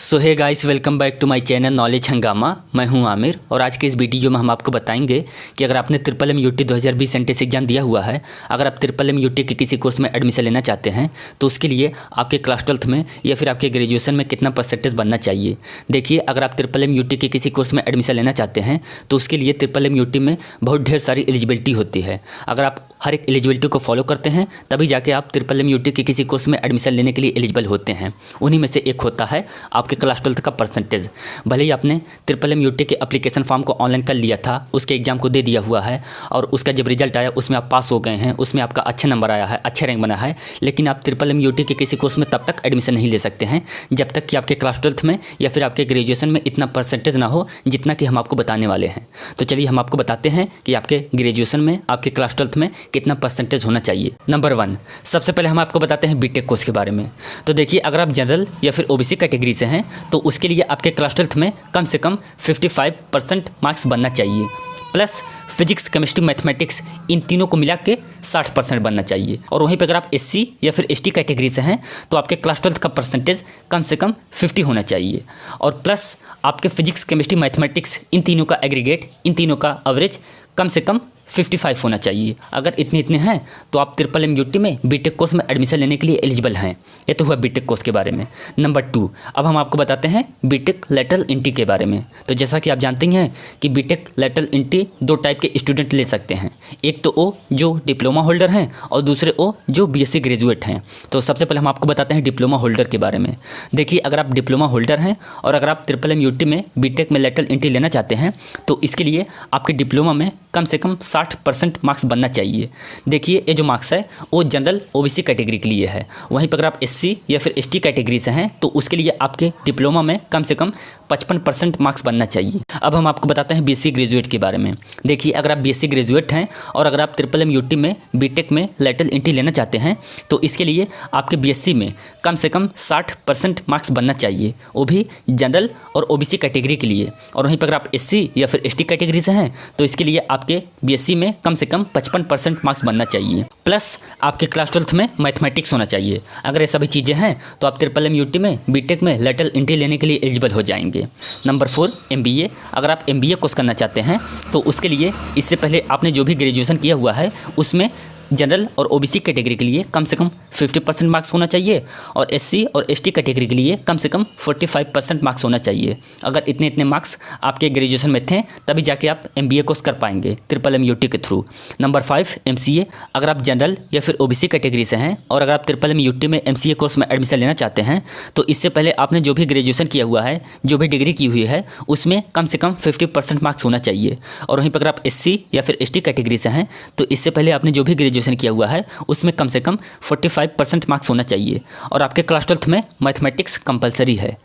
So hey guys, welcome back to my channel knowledge Hungama. मैं हूं आमिर और आज के इस वीडियो में हम आपको बताएंगे कि अगर आपने triple M UT 2020 entrance exam दिया हुआ है, अगर आप ट्रिपल एम यूटी के किसी कोर्स में एडमिशन लेना चाहते हैं तो उसके लिए आपके क्लास 12th में या फिर आपके ग्रेजुएशन में कितना परसेंटेज बनना चाहिए। देखिए, अगर आप ट्रिपल एम यूटी के किसी कोर्स में एडमिशन लेना चाहते हैं तो उसके लिए ट्रिपल एम यूटी में बहुत ढेर सारी एलिजिबिलिटी होती है। अगर आप हर एक एलिजिबिलिटी को फॉलो करते हैं तभी जाके आप ट्रिपल एम यूटी के किसी कोर्स में एडमिशन लेने के लिए एलिजिबल होते हैं। उन्हीं में से एक होता है आपके क्लास 12th का परसेंटेज। भले ही आपने ट्रिपल एम यूटी के एप्लीकेशन फॉर्म को ऑनलाइन कर लिया था, उसके एग्जाम को दे दिया हुआ है और उसका जब रिजल्ट आया उसमें आप पास हो गए हैं, उसमें आपका अच्छा नंबर आया है, अच्छा रैंक बना है, लेकिन आप ट्रिपल एम यूटी के किसी कोर्स में तब तक एडमिशन नहीं ले सकते हैं जब तक कि आपके क्लास 12th में या फिर आपके ग्रेजुएशन में इतना परसेंटेज ना हो जितना कि हम आपको बताने वाले हैं। तो चलिए हम आपको बताते हैं कि आपके ग्रेजुएशन में, आपके क्लास 12th में कितना परसेंटेज होना चाहिए। नंबर 1, सबसे पहले हम आपको बताते हैं बीटेक कोर्स के बारे में। तो देखिए, अगर आप जनरल या फिर ओबीसी कैटेगरी से हैं तो उसके लिए आपके क्लास 12th में कम से कम 55% मार्क्स बनना चाहिए, प्लस फिजिक्स, केमिस्ट्री, मैथमेटिक्स इन तीनों को मिला के 60% बनना चाहिए। और वहीं पर अगर आप एससी या फिर एसटी कैटेगरी से हैं तो आपके क्लास 12th का परसेंटेज कम से कम 50 होना चाहिए और प्लस आपके फिजिक्स, केमिस्ट्री, मैथमेटिक्स इन तीनों का एग्रीगेट, इन तीनों का एवरेज कम से कम 55 होना चाहिए। अगर इतने हैं तो आप ट्रिपल एम यूटी में बीटेक कोर्स में एडमिशन लेने के लिए एलिजिबल हैं। ये तो हुआ बीटेक कोर्स के बारे में। नंबर 2, अब हम आपको बताते हैं बीटेक लेटरल एंट्री के बारे में। तो जैसा कि आप जानते हैं कि बीटेक लेटरल एंट्री 2 टाइप के स्टूडेंट ले सकते हैं। एक तो वो जो डिप्लोमा होल्डर हैं और दूसरे वो जो बीएससी ग्रेजुएट हैं। तो सबसे पहले हम आपको बताते हैं डिप्लोमा होल्डर के बारे में। देखिए, अगर आप डिप्लोमा होल्डर हैं और अगर आप ट्रिपल एम यूटी में बीटेक में लेटरल एंट्री लेना चाहते हैं तो इसके लिए आपके डिप्लोमा में कम से कम 60% मार्क्स बनना चाहिए। देखिए, ये जो मार्क्स है वो जनरल ओबीसी कैटेगरी के लिए है। वहीं पर अगर आप एससी या फिर एसटी कैटेगरी से हैं तो उसके लिए आपके डिप्लोमा में कम से कम 55% मार्क्स बनना चाहिए। अब हम आपको बताते हैं बीएससी ग्रेजुएट के बारे में। देखिए, अगर आप बीएससी ग्रेजुएट हैं और अगर आप ट्रिपल एम यूटी में बीटेक में लेटरल एंट्री लेना चाहते हैं तो इसके लिए आपके बीएससी में कम से कम 60% मार्क्स बनना चाहिए, वो भी जनरल और ओबीसी कैटेगरी के लिए। और वहीं पर अगर आप एससी या फिर एसटी कैटेगरी से हैं तो इसके लिए आपके बीएससी में कम से कम 55% मार्क्स बनना चाहिए, प्लस आपके क्लास 12th में मैथमेटिक्स होना चाहिए। अगर ये सभी चीज़ें हैं तो आप ट्रिपल एम यूटी में बीटेक में लेटरल एंट्री लेने के लिए एलिजिबल हो जाएंगे। Number 4, MBA. अगर आप एमबीए कोर्स करना चाहते हैं तो उसके लिए इससे पहले आपने जो भी ग्रेजुएशन किया हुआ है उसमें जनरल और ओबीसी कैटेगरी के लिए कम से कम 50% मार्क्स होना चाहिए और एससी और एसटी कैटेगरी के लिए कम से कम 45% मार्क्स होना चाहिए। अगर इतने मार्क्स आपके ग्रेजुएशन में थे तभी जाके आप एमबीए कोर्स कर पाएंगे ट्रिपल एम यूटी के थ्रू। Number 5, MCA. अगर आप जनरल या फिर ओबीसी कैटेगरी से हैं और अगर आप ट्रिपल एम यूटी में एमसीए कोर्स में एडमिशन लेना चाहते हैं तो इससे पहले आपने जो भी ग्रेजुएशन किया हुआ है, जो भी डिग्री की हुई है, उसमें कम से कम 50% मार्क्स होना चाहिए। और वहीं पर अगर आप एससी या फिर एसटी कैटेगरी से हैं तो इससे पहले आपने जो भी ग्रेजुएशन किया हुआ है उसमें कम से कम 45% मार्क्स होना चाहिए और आपके क्लास 12th में मैथमेटिक्स कंपलसरी है।